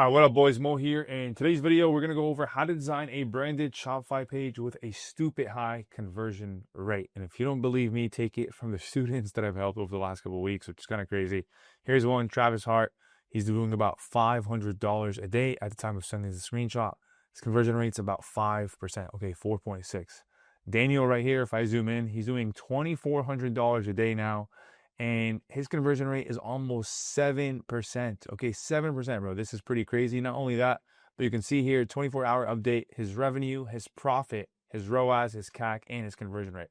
All right, what up, boys? Mo here. In today's video, we're going to go over how to design a branded Shopify page with a stupid high conversion rate. And if you don't believe me, take it from the students that I've helped over the last couple of weeks, which is kind of crazy. Here's one, Travis Hart. He's doing about $500 a day at the time of sending the screenshot. His conversion rate's about 5%, okay, 4.6. Daniel right here, if I zoom in, he's doing $2,400 a day now. And his conversion rate is almost 7%. Okay, 7%, bro. This is pretty crazy. Not only that, but you can see here, 24-hour update, his revenue, his profit, his ROAS, his CAC, and his conversion rate.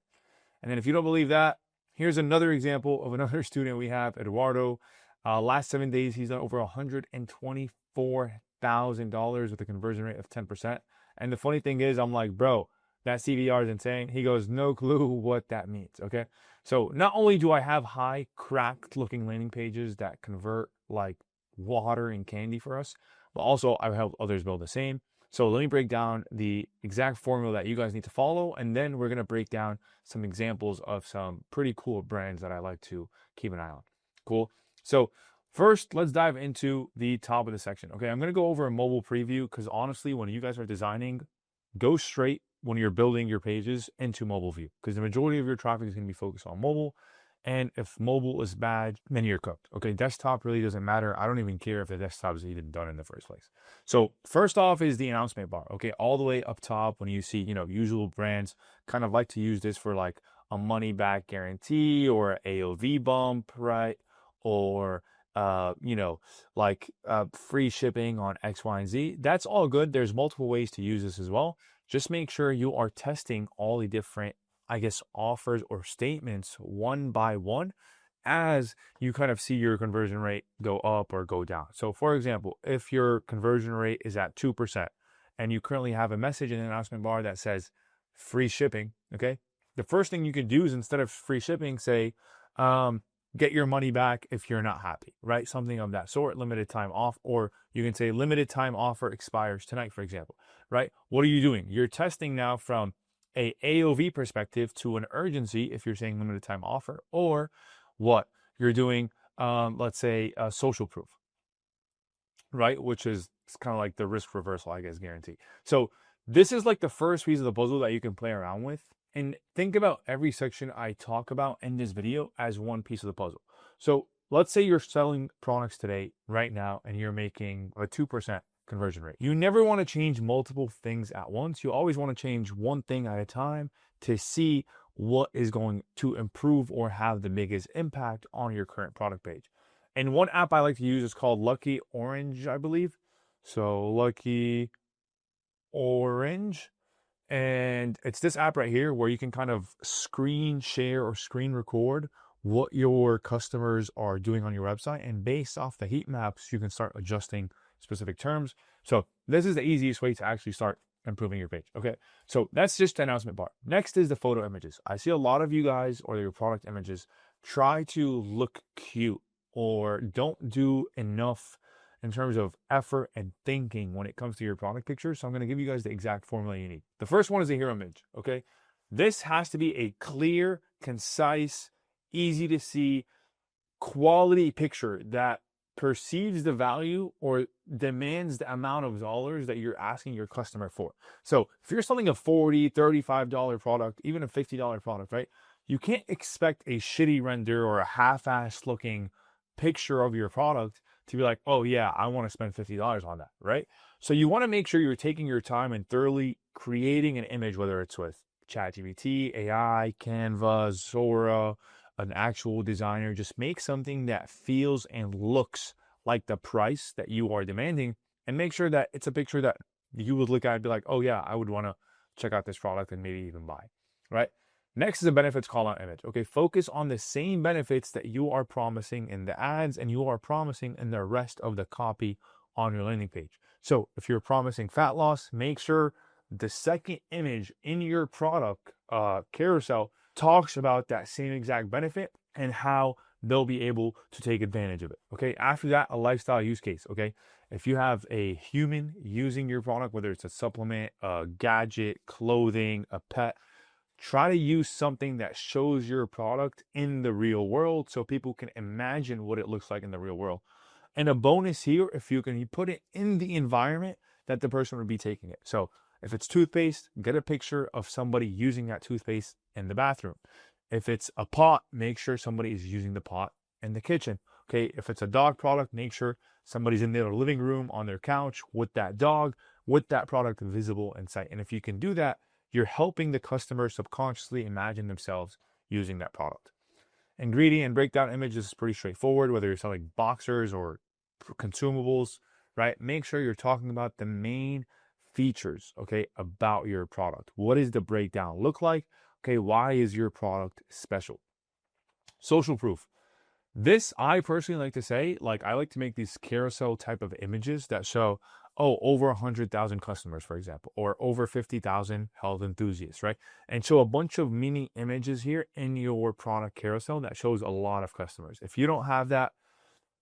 And then if you don't believe that, here's another example of another student we have, Eduardo. Last 7 days, he's done over $124,000 with a conversion rate of 10%. And the funny thing is, I'm like, bro, that CVR is insane. He goes, no clue what that means, okay? So not only do I have high cracked looking landing pages that convert like water and candy for us, but also I've helped others build the same. So let me break down the exact formula that you guys need to follow, and then we're going to break down some examples of some pretty cool brands that I like to keep an eye on. Cool. So first, let's dive into the top of the section. Okay, I'm going to go over a mobile preview because honestly, when you guys are designing, go straight when you're building your pages into mobile view, because the majority of your traffic is going to be focused on mobile. And if mobile is bad, then you're cooked. Okay, desktop really doesn't matter. I don't even care if the desktop is even done in the first place. So first off is the announcement bar. Okay, all the way up top when you see, usual brands kind of like to use this for like a money back guarantee or an AOV bump, right? Or free shipping on X, Y, and Z. That's all good. There's multiple ways to use this as well. Just make sure you are testing all the different, offers or statements one by one as you kind of see your conversion rate go up or go down. So for example, if your conversion rate is at 2% and you currently have a message in the announcement bar that says free shipping, okay? The first thing you can do is instead of free shipping, say, get your money back if you're not happy, right? Something of that sort, limited time off, or you can say limited time offer expires tonight, for example, right? What are you doing? You're testing now from a AOV perspective to an urgency if you're saying limited time offer, or what you're doing, let's say social proof, right? Which is kind of like the risk reversal, guarantee. So this is like the first piece of the puzzle that you can play around with. And think about every section I talk about in this video as one piece of the puzzle. So let's say you're selling products today, right now, and you're making a 2% conversion rate. You never want to change multiple things at once. You always want to change one thing at a time to see what is going to improve or have the biggest impact on your current product page. And one app I like to use is called Lucky Orange, I believe. So Lucky Orange. And it's this app right here where you can kind of screen share or screen record what your customers are doing on your website. And based off the heat maps, you can start adjusting specific terms. So this is the easiest way to actually start improving your page. Okay, so that's just the announcement bar. Next is the photo images. I see a lot of you guys or your product images try to look cute or don't do enough in terms of effort and thinking when it comes to your product picture. So I'm going to give you guys the exact formula you need. The first one is a hero image, okay? This has to be a clear, concise, easy to see, quality picture that perceives the value or demands the amount of dollars that you're asking your customer for. So if you're selling a $40, $35 product, even a $50 product, right? You can't expect a shitty render or a half-assed looking picture of your product to be like, oh yeah, I want to spend $50 on that, right? So you want to make sure you're taking your time and thoroughly creating an image, whether it's with ChatGPT, AI, Canva, Zora, an actual designer. Just make something that feels and looks like the price that you are demanding, and make sure that it's a picture that you would look at and be like, oh yeah, I would want to check out this product and maybe even buy, right? Next is a benefits call out image. Okay, focus on the same benefits that you are promising in the ads and you are promising in the rest of the copy on your landing page. So if you're promising fat loss, make sure the second image in your product carousel talks about that same exact benefit and how they'll be able to take advantage of it. Okay, after that, a lifestyle use case. Okay, if you have a human using your product, whether it's a supplement, a gadget, clothing, a pet, try to use something that shows your product in the real world so people can imagine what it looks like in the real world. And a bonus here, if you can put it in the environment that the person would be taking it. So if it's toothpaste, get a picture of somebody using that toothpaste in the bathroom. If it's a pot, make sure somebody is using the pot in the kitchen. Okay, if it's a dog product, make sure somebody's in their living room on their couch with that dog, with that product visible in sight. And if you can do that, you're helping the customer subconsciously imagine themselves using that product. Ingredient breakdown images is pretty straightforward, whether you're selling boxers or consumables, right? Make sure you're talking about the main features, okay, about your product. What does the breakdown look like? Okay, why is your product special? Social proof. This, I personally like to say, like, I like to make these carousel type of images that show, oh, over 100,000 customers, for example, or over 50,000 health enthusiasts, right? And show a bunch of mini images here in your product carousel that shows a lot of customers. If you don't have that,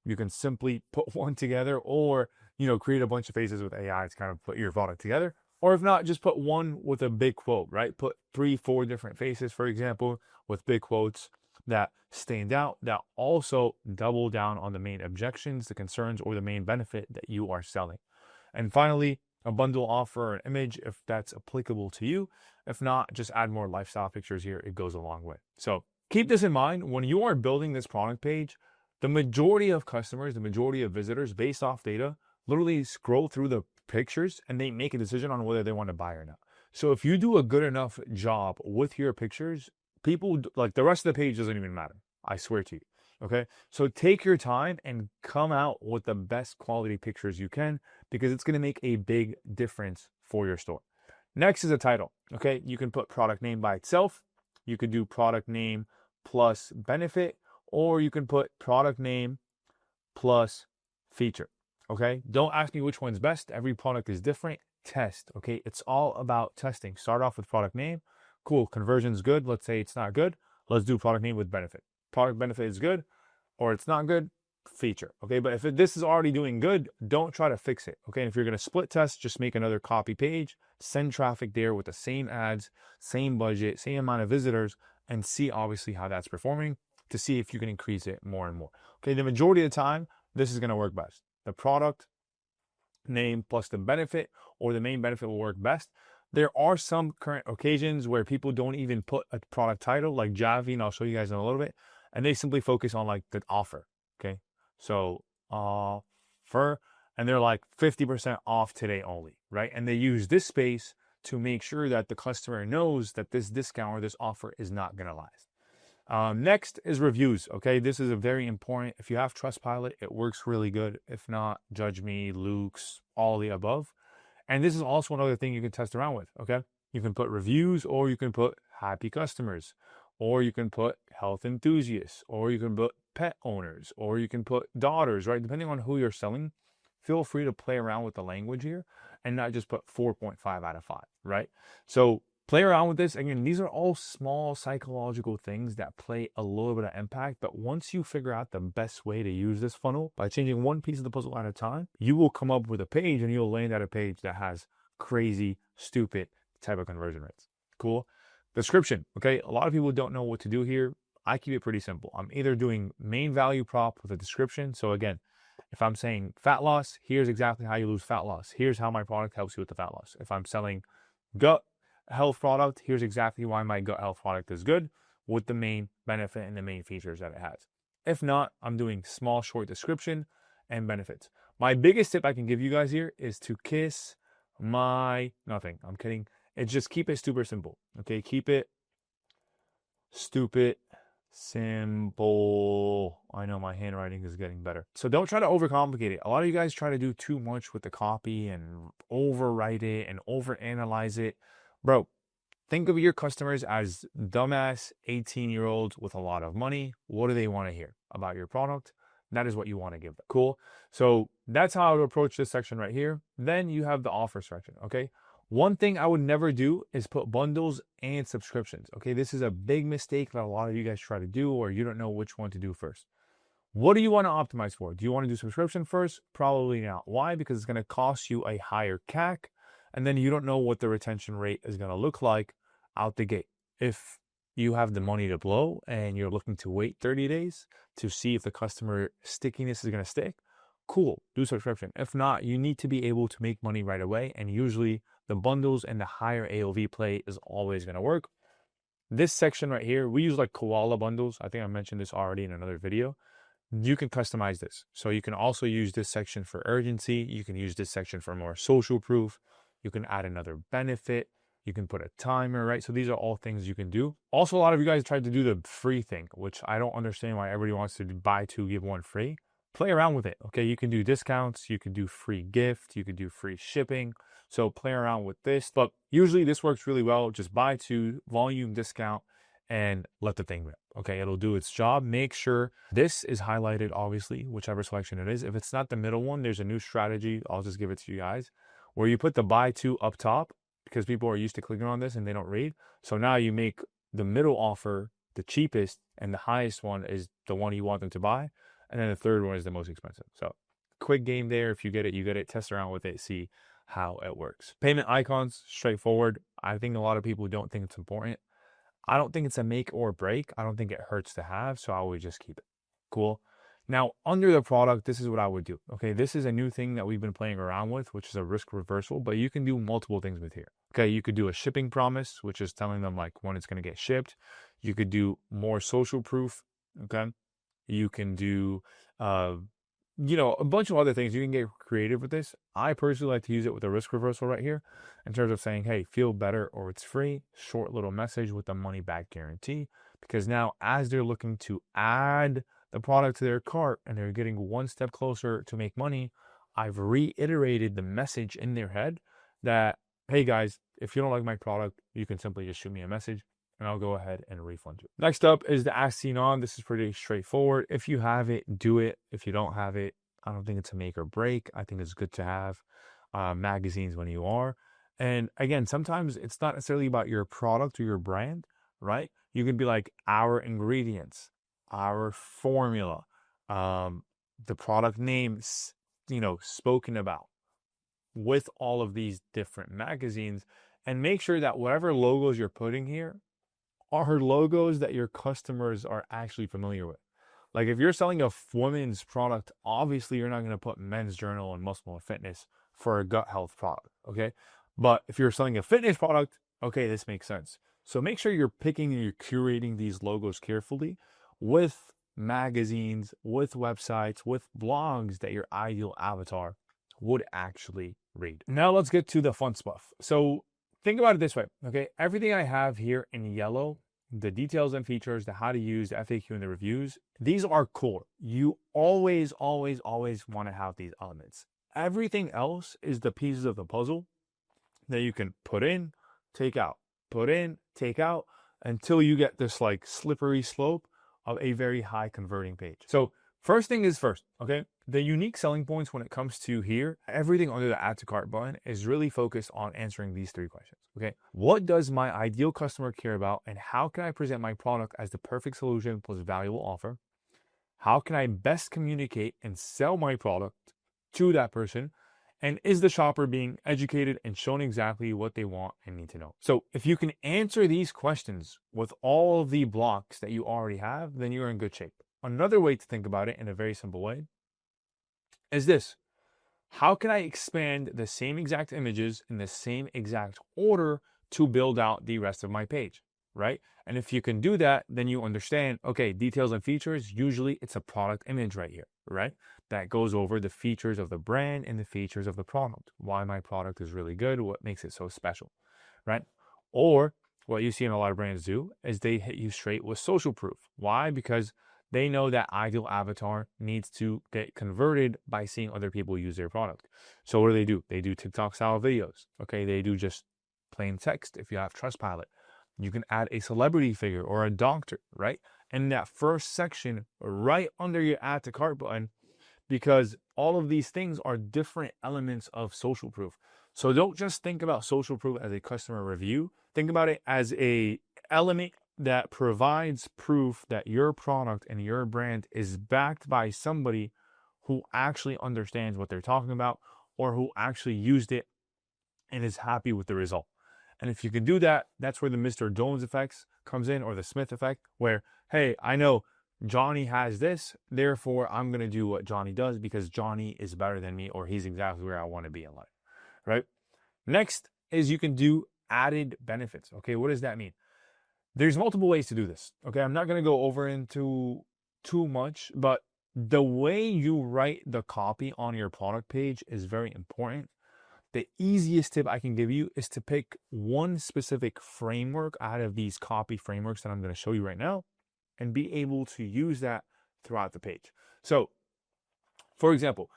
you can simply put one together, or, create a bunch of faces with AI to kind of put your product together. Or if not, just put one with a big quote, right? Put 3-4 different faces, for example, with big quotes that stand out, that also double down on the main objections, the concerns, or the main benefit that you are selling. And finally, a bundle offer or an image if that's applicable to you. If not, just add more lifestyle pictures here. It goes a long way. So keep this in mind when you are building this product page. The majority of customers, the majority of visitors, based off data, literally scroll through the pictures and they make a decision on whether they want to buy or not. So if you do a good enough job with your pictures, people, like, the rest of the page doesn't even matter. I swear to you. Okay. So take your time and come out with the best quality pictures you can, because it's going to make a big difference for your store. Next is a title. Okay. You can put product name by itself. You could do product name plus benefit, or you can put product name plus feature. Okay. Don't ask me which one's best. Every product is different. Test. Okay. It's all about testing. Start off with product name. Cool. Conversion's good. Let's say it's not good. Let's do product name with benefit. Product benefit is good, or it's not good, feature. Okay. But if this is already doing good, don't try to fix it. Okay. And if you're going to split test, just make another copy page, send traffic there with the same ads, same budget, same amount of visitors, and see obviously how that's performing to see if you can increase it more and more. Okay. The majority of the time, this is going to work best. The product name plus the benefit, or the main benefit, will work best. There are some current occasions where people don't even put a product title, like Javi, and I'll show you guys in a little bit, and they simply focus on like the offer. Okay. So offer, and they're like 50% off today only, right? And they use this space to make sure that the customer knows that this discount or this offer is not going to last. Next is reviews. Okay, this is a very important. If you have Trustpilot, it works really good. If not, Judge Me, Luke's, all the above. And this is also another thing you can test around with. Okay, you can put reviews, or you can put happy customers, or you can put health enthusiasts, or you can put pet owners, or you can put daughters, right? Depending on who you're selling, feel free to play around with the language here and not just put 4.5 out of 5, right? So play around with this. Again, these are all small psychological things that play a little bit of impact. But once you figure out the best way to use this funnel by changing one piece of the puzzle at a time, you will come up with a page, and you'll land at a page that has crazy, stupid type of conversion rates. Cool. Description. Okay. A lot of people don't know what to do here. I keep it pretty simple. I'm either doing main value prop with a description. So again, if I'm saying fat loss, here's exactly how you lose fat loss. Here's how my product helps you with the fat loss. If I'm selling gut health product, here's exactly why my gut health product is good, with the main benefit and the main features that it has. If not, I'm doing small, short description and benefits. My biggest tip I can give you guys here is to kiss my nothing. I'm kidding. It's just keep it super simple. Okay, keep it stupid simple. I know my handwriting is getting better. So don't try to overcomplicate it. A lot of you guys try to do too much with the copy and overwrite it and overanalyze it. Bro, think of your customers as dumbass 18-year-olds with a lot of money. What do they want to hear about your product? That is what you want to give them. Cool. So that's how I would approach this section right here. Then you have the offer section. Okay. One thing I would never do is put bundles and subscriptions. Okay. This is a big mistake that a lot of you guys try to do, or you don't know which one to do first. What do you want to optimize for? Do you want to do subscription first? Probably not. Why? Because it's going to cost you a higher CAC, and then you don't know what the retention rate is going to look like out the gate. If you have the money to blow and you're looking to wait 30 days to see if the customer stickiness is going to stick, cool, do subscription. If not, you need to be able to make money right away. And usually the bundles and the higher AOV play is always going to work. This section right here, we use like koala bundles. I think I mentioned this already in another video. You can customize this. So you can also use this section for urgency. You can use this section for more social proof. You can add another benefit. You can put a timer, right? So these are all things you can do. Also, a lot of you guys tried to do the free thing, which I don't understand why everybody wants to buy two, give one free. Play around with it, okay? You can do discounts. You can do free gift. You can do free shipping. So play around with this. But usually this works really well. Just buy two, volume discount, and let the thing rip. Okay, it'll do its job. Make sure this is highlighted, obviously, whichever selection it is. If it's not the middle one, there's a new strategy. I'll just give it to you guys, where you put the buy two up top, because people are used to clicking on this and they don't read. So now you make the middle offer the cheapest, and the highest one is the one you want them to buy. And then the third one is the most expensive. So quick game there. If you get it, you get it. Test around with it, see how it works. Payment icons, straightforward. I think a lot of people don't think it's important. I don't think it's a make or break. I don't think it hurts to have, so I would just keep it. Cool. Now, under the product, this is what I would do. Okay, this is a new thing that we've been playing around with, which is a risk reversal, but you can do multiple things with here. Okay, you could do a shipping promise, which is telling them like when it's going to get shipped. You could do more social proof. Okay, you can do a bunch of other things. You can get creative with this. I personally like to use it with a risk reversal right here in terms of saying, hey, feel better or it's free. Short little message with a money back guarantee. Because now as they're looking to add the product to their cart and they're getting one step closer to make money, I've reiterated the message in their head that, hey guys, if you don't like my product, you can simply just shoot me a message and I'll go ahead and refund you. Next up is the as seen on. This is pretty straightforward. If you have it, do it. If you don't have it, I don't think it's a make or break. I think it's good to have magazines when you are. And again, sometimes it's not necessarily about your product or your brand, right? You can be like our ingredients, our formula, the product names, spoken about with all of these different magazines, and make sure that whatever logos you're putting here are logos that your customers are actually familiar with. Like if you're selling a women's product, obviously you're not going to put Men's Journal and Muscle and Fitness for a gut health product, okay? But if you're selling a fitness product, okay, this makes sense. So make sure you're picking and you're curating these logos carefully with magazines, with websites, with blogs that your ideal avatar would actually read. Now let's get to the fun stuff. So think about it this way, okay? Everything I have here in yellow, the details and features, the how to use, the FAQ, and the reviews, these are core. You always, always, always want to have these elements. Everything else is the pieces of the puzzle that you can put in, take out, put in, take out, until you get this like slippery slope of a very high converting page. So first thing is first, okay? The unique selling points when it comes to here, everything under the add to cart button is really focused on answering these three questions, okay? What does my ideal customer care about, and how can I present my product as the perfect solution plus valuable offer? How can I best communicate and sell my product to that person? And is the shopper being educated and shown exactly what they want and need to know? So if you can answer these questions with all of the blocks that you already have, then you're in good shape. Another way to think about it in a very simple way is this. How can I expand the same exact images in the same exact order to build out the rest of my page, right? And if you can do that, then you understand, okay, details and features, usually it's a product image right here, right? That goes over the features of the brand and the features of the product. Why my product is really good, what makes it so special, right? Or what you see in a lot of brands do is they hit you straight with social proof. Why? Because they know that ideal avatar needs to get converted by seeing other people use their product. So what do? They do TikTok style videos. Okay, they do just plain text. If you have Trustpilot, you can add a celebrity figure or a doctor, right? And that first section right under your add to cart button, because all of these things are different elements of social proof. So don't just think about social proof as a customer review. Think about it as a element that provides proof that your product and your brand is backed by somebody who actually understands what they're talking about, or who actually used it and is happy with the result. And if you can do that, that's where the Mr. Jones effects comes in, or the Smith effect, where, hey, I know Johnny has this, therefore I'm going to do what Johnny does because Johnny is better than me, or he's exactly where I want to be in life, right? Next is you can do added benefits. Okay, what does that mean? There's multiple ways to do this. Okay, I'm not going to go over into too much, but the way you write the copy on your product page is very important. The easiest tip I can give you is to pick one specific framework out of these copy frameworks that I'm going to show you right now and be able to use that throughout the page. So, for example,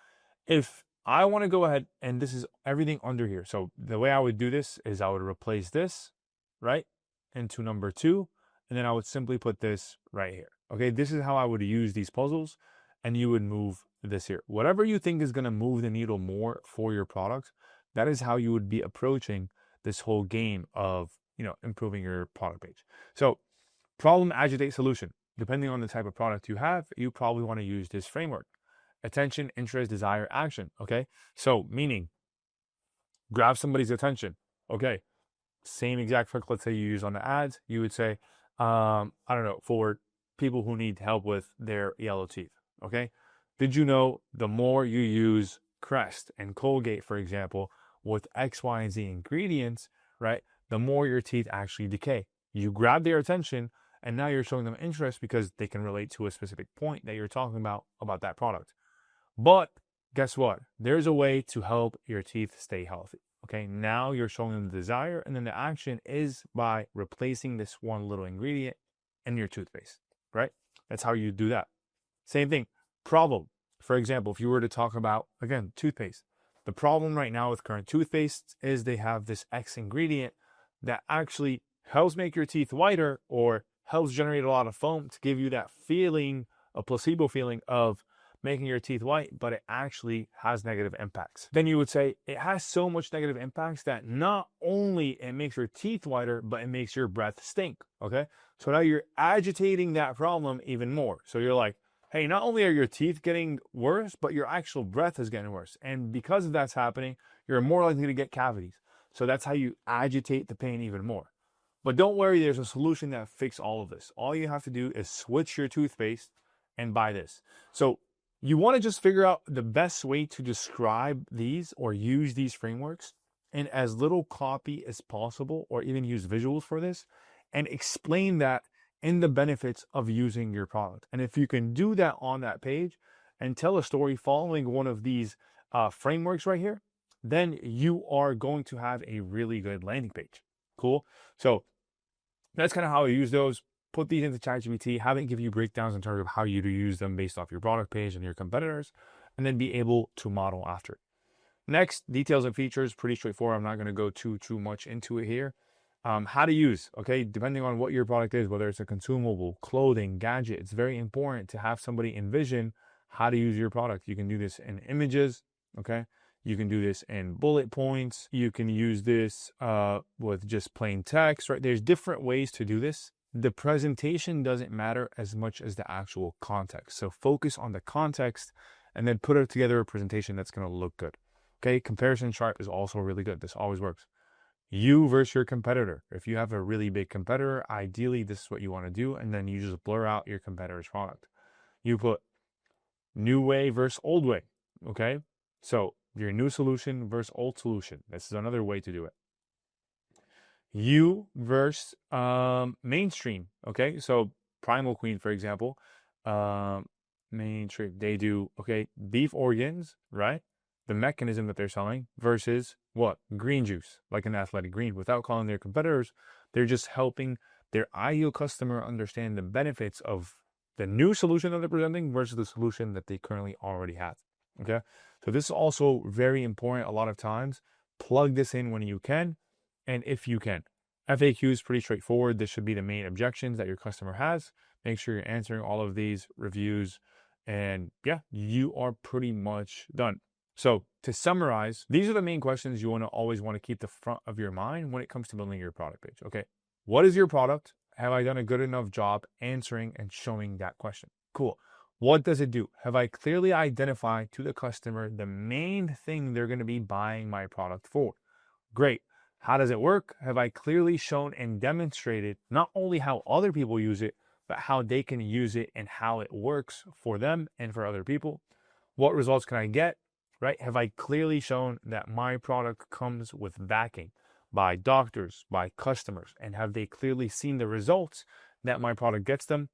if I want to go ahead and this is everything under here. So the way I would do this is I would replace this, right, into number 2, and then I would simply put this right here. Okay, this is how I would use these puzzles, and you would move this here. Whatever you think is going to move the needle more for your product, that is how you would be approaching this whole game of, improving your product page. So problem, agitate, solution. Depending on the type of product you have, you probably want to use this framework. Attention, interest, desire, action. Okay. So meaning grab somebody's attention. Okay. Same exact trick. Let's say you use on the ads. You would say, I don't know, for people who need help with their yellow teeth. Okay. Did you know the more you use Crest and Colgate, for example, with X, Y, and Z ingredients, right, the more your teeth actually decay. You grab their attention and now you're showing them interest because they can relate to a specific point that you're talking about that product. But guess what? There's a way to help your teeth stay healthy. Okay, now you're showing them the desire, and then the action is by replacing this one little ingredient in your toothpaste, right? That's how you do that. Same thing, problem. For example, if you were to talk about, again, toothpaste, the problem right now with current toothpaste is they have this X ingredient that actually helps make your teeth whiter or helps generate a lot of foam to give you that feeling, a placebo feeling of making your teeth white, but it actually has negative impacts. Then you would say it has so much negative impacts that not only it makes your teeth whiter, but it makes your breath stink. Okay. So now you're agitating that problem even more. So you're like, hey, not only are your teeth getting worse, but your actual breath is getting worse. And because of that's happening, you're more likely to get cavities. So that's how you agitate the pain even more. But don't worry, there's a solution that fixes all of this. All you have to do is switch your toothpaste and buy this. So you want to just figure out the best way to describe these or use these frameworks in as little copy as possible, or even use visuals for this, and explain that in the benefits of using your product. And if you can do that on that page and tell a story following one of these frameworks right here, then you are going to have a really good landing page. Cool. So that's kind of how I use those. Put these into ChatGPT, have it give you breakdowns in terms of how you do use them based off your product page and your competitors, and then be able to model after it. Next, details and features, pretty straightforward. I'm not going to go too much into it here. How to use, okay, depending on what your product is, whether it's a consumable, clothing, gadget, it's very important to have somebody envision how to use your product. You can do this in images, okay? You can do this in bullet points. You can use this with just plain text, right? There's different ways to do this. The presentation doesn't matter as much as the actual context. So focus on the context and then put together a presentation that's going to look good. Okay, comparison chart is also really good. This always works. You versus your competitor. If you have a really big competitor, ideally this is what you want to do, and then you just blur out your competitor's product. You put new way versus old way. Okay, so your new solution versus old solution. This is another way to do it. You versus mainstream. Okay, so Primal Queen, for example, mainstream, they do, okay, beef organs, right? The mechanism that they're selling versus what? Green juice, like an athletic green. Without calling their competitors, they're just helping their ideal customer understand the benefits of the new solution that they're presenting versus the solution that they currently already have. Okay, so this is also very important. A lot of times, plug this in when you can. And if you can, FAQ is pretty straightforward. This should be the main objections that your customer has. Make sure you're answering all of these reviews. And yeah, you are pretty much done. So to summarize, these are the main questions you always want to keep the front of your mind when it comes to building your product page. Okay, what is your product? Have I done a good enough job answering and showing that question? Cool. What does it do? Have I clearly identified to the customer the main thing they're going to be buying my product for? Great. How does it work? Have I clearly shown and demonstrated not only how other people use it, but how they can use it and how it works for them and for other people. What results can I get, right? Have I clearly shown that my product comes with backing by doctors, by customers, and have they clearly seen the results that my product gets them?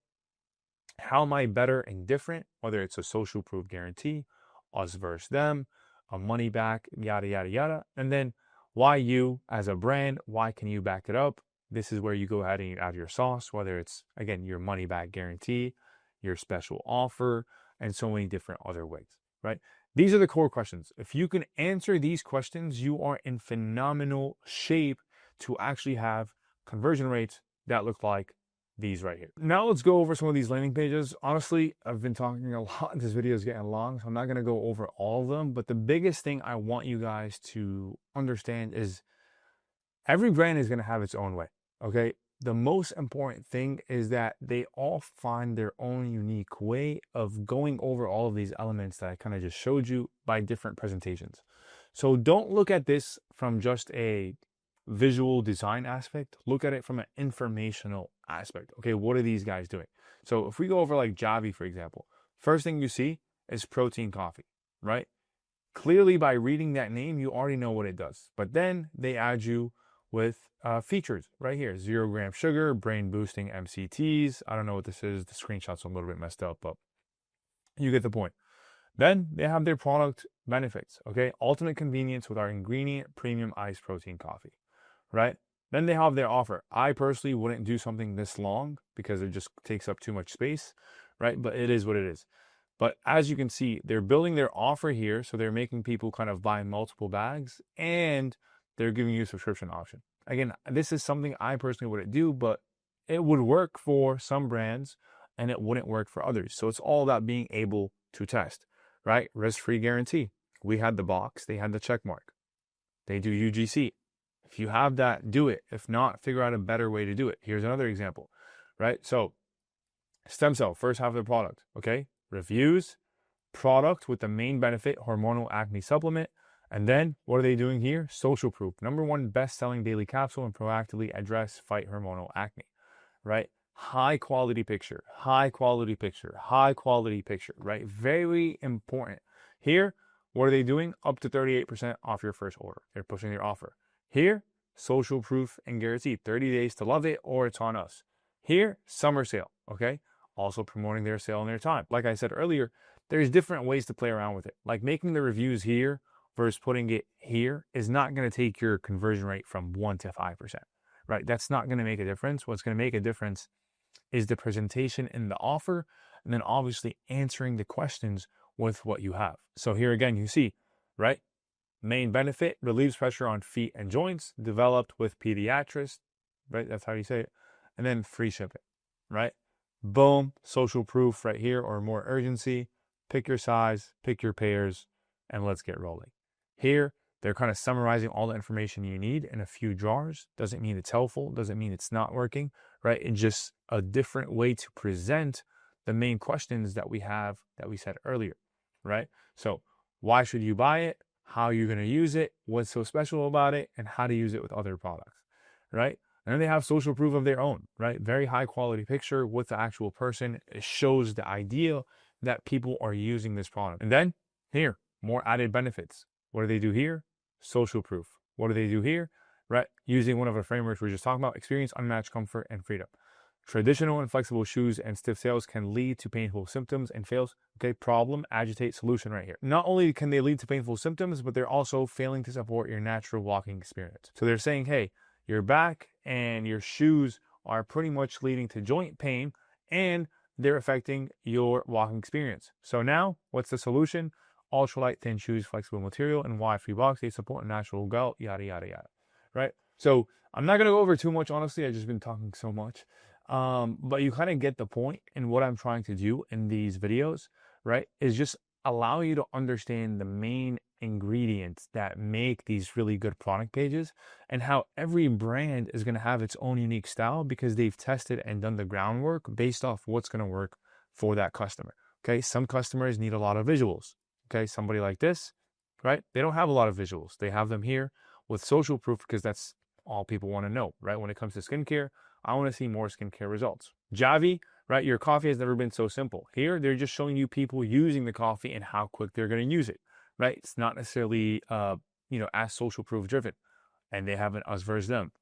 How am I better and different? Whether it's a social proof guarantee, us versus them, a money back, yada, yada, yada. And then why you as a brand, why can you back it up? This is where you go ahead and add your sauce, whether it's, again, your money back guarantee, your special offer, and so many different other ways, right? These are the core questions. If you can answer these questions, you are in phenomenal shape to actually have conversion rates that look like these right here. Now let's go over some of these landing pages. Honestly, I've been talking a lot. This video is getting long, so I'm not going to go over all of them. But the biggest thing I want you guys to understand is every brand is going to have its own way, okay? The most important thing is that they all find their own unique way of going over all of these elements that I kind of just showed you by different presentations. So don't look at this from just a visual design aspect. Look at it from an informational aspect. Okay, what are these guys doing? So if we go over like Javi, for example, first thing you see is protein coffee, right? Clearly by reading that name, you already know what it does. But then they add you with features right here: 0 gram sugar, brain boosting MCTs. I don't know what this is. The screenshot's a little bit messed up, but you get the point. Then they have their product benefits, okay? Ultimate convenience with our ingredient premium iced protein coffee, right? Then they have their offer. I personally wouldn't do something this long because it just takes up too much space, right? But it is what it is. But as you can see, they're building their offer here. So they're making people kind of buy multiple bags and they're giving you a subscription option. Again, this is something I personally wouldn't do, but it would work for some brands and it wouldn't work for others. So it's all about being able to test, right? Risk-free guarantee. We had the box, they had the check mark. They do UGC. If you have that, do it. If not, figure out a better way to do it. Here's another example, right? So stem cell, first half of the product, okay? Reviews, product with the main benefit, hormonal acne supplement. And then what are they doing here? Social proof. #1 best-selling daily capsule and proactively address, fight hormonal acne, right? High quality picture, high quality picture, high quality picture, right? Very important. Here, what are they doing? Up to 38% off your first order. They're pushing their offer. Here, social proof and guaranteed, 30 days to love it or it's on us. Here, summer sale, okay? Also promoting their sale in their time. Like I said earlier, there's different ways to play around with it. Like making the reviews here versus putting it here is not going to take your conversion rate from 1 to 5%, right? That's not going to make a difference. What's going to make a difference is the presentation in the offer, and then obviously answering the questions with what you have. So here again, you see, right? Main benefit, relieves pressure on feet and joints, developed with pediatrists, right? That's how you say it. And then free shipping, right? Boom, social proof right here, or more urgency. Pick your size, pick your pairs, and let's get rolling. Here, they're kind of summarizing all the information you need in a few jars. Doesn't mean it's helpful, doesn't mean it's not working, right? It's just a different way to present the main questions that we have that we said earlier, right? So why should you buy it? How you're going to use it? What's so special about it? And how to use it with other products, right? And then they have social proof of their own, right? Very high quality picture with the actual person. It shows the idea that people are using this product. And then here, more added benefits. What do they do here? Social proof. What do they do here? Right? Using one of the frameworks we were just talking about, experience unmatched comfort and freedom. Traditional and flexible shoes and stiff sales can lead to painful symptoms and fails. Okay, problem, agitate, solution right here. Not only can they lead to painful symptoms, but they're also failing to support your natural walking experience. So they're saying, hey, your back and your shoes are pretty much leading to joint pain and they're affecting your walking experience. So now, what's the solution? Ultralight thin shoes, flexible material, and wide-free box. They support a natural gout, yada, yada, yada, right? So I'm not going to go over too much, honestly. I've just been talking so much. But you kind of get the point in what I'm trying to do in these videos, right? Is just allow you to understand the main ingredients that make these really good product pages and how every brand is going to have its own unique style because they've tested and done the groundwork based off what's going to work for that customer. Okay, some customers need a lot of visuals. Okay, somebody like this, right? They don't have a lot of visuals. They have them here with social proof because that's all people want to know, right? When it comes to skincare, I want to see more skincare results. Javi, right? Your coffee has never been so simple. Here, they're just showing you people using the coffee and how quick they're going to use it, right? It's not necessarily, as social proof driven, and they have an us versus them.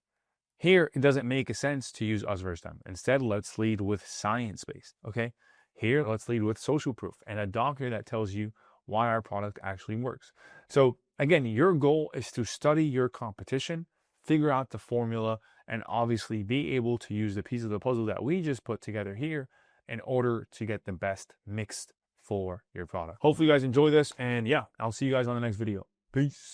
Here, it doesn't make a sense to use us versus them. Instead, let's lead with science-based, okay? Here, let's lead with social proof and a doctor that tells you why our product actually works. So again, your goal is to study your competition, figure out the formula, and obviously be able to use the piece of the puzzle that we just put together here in order to get the best mixed for your product. Hopefully you guys enjoy this, and yeah, I'll see you guys on the next video. Peace.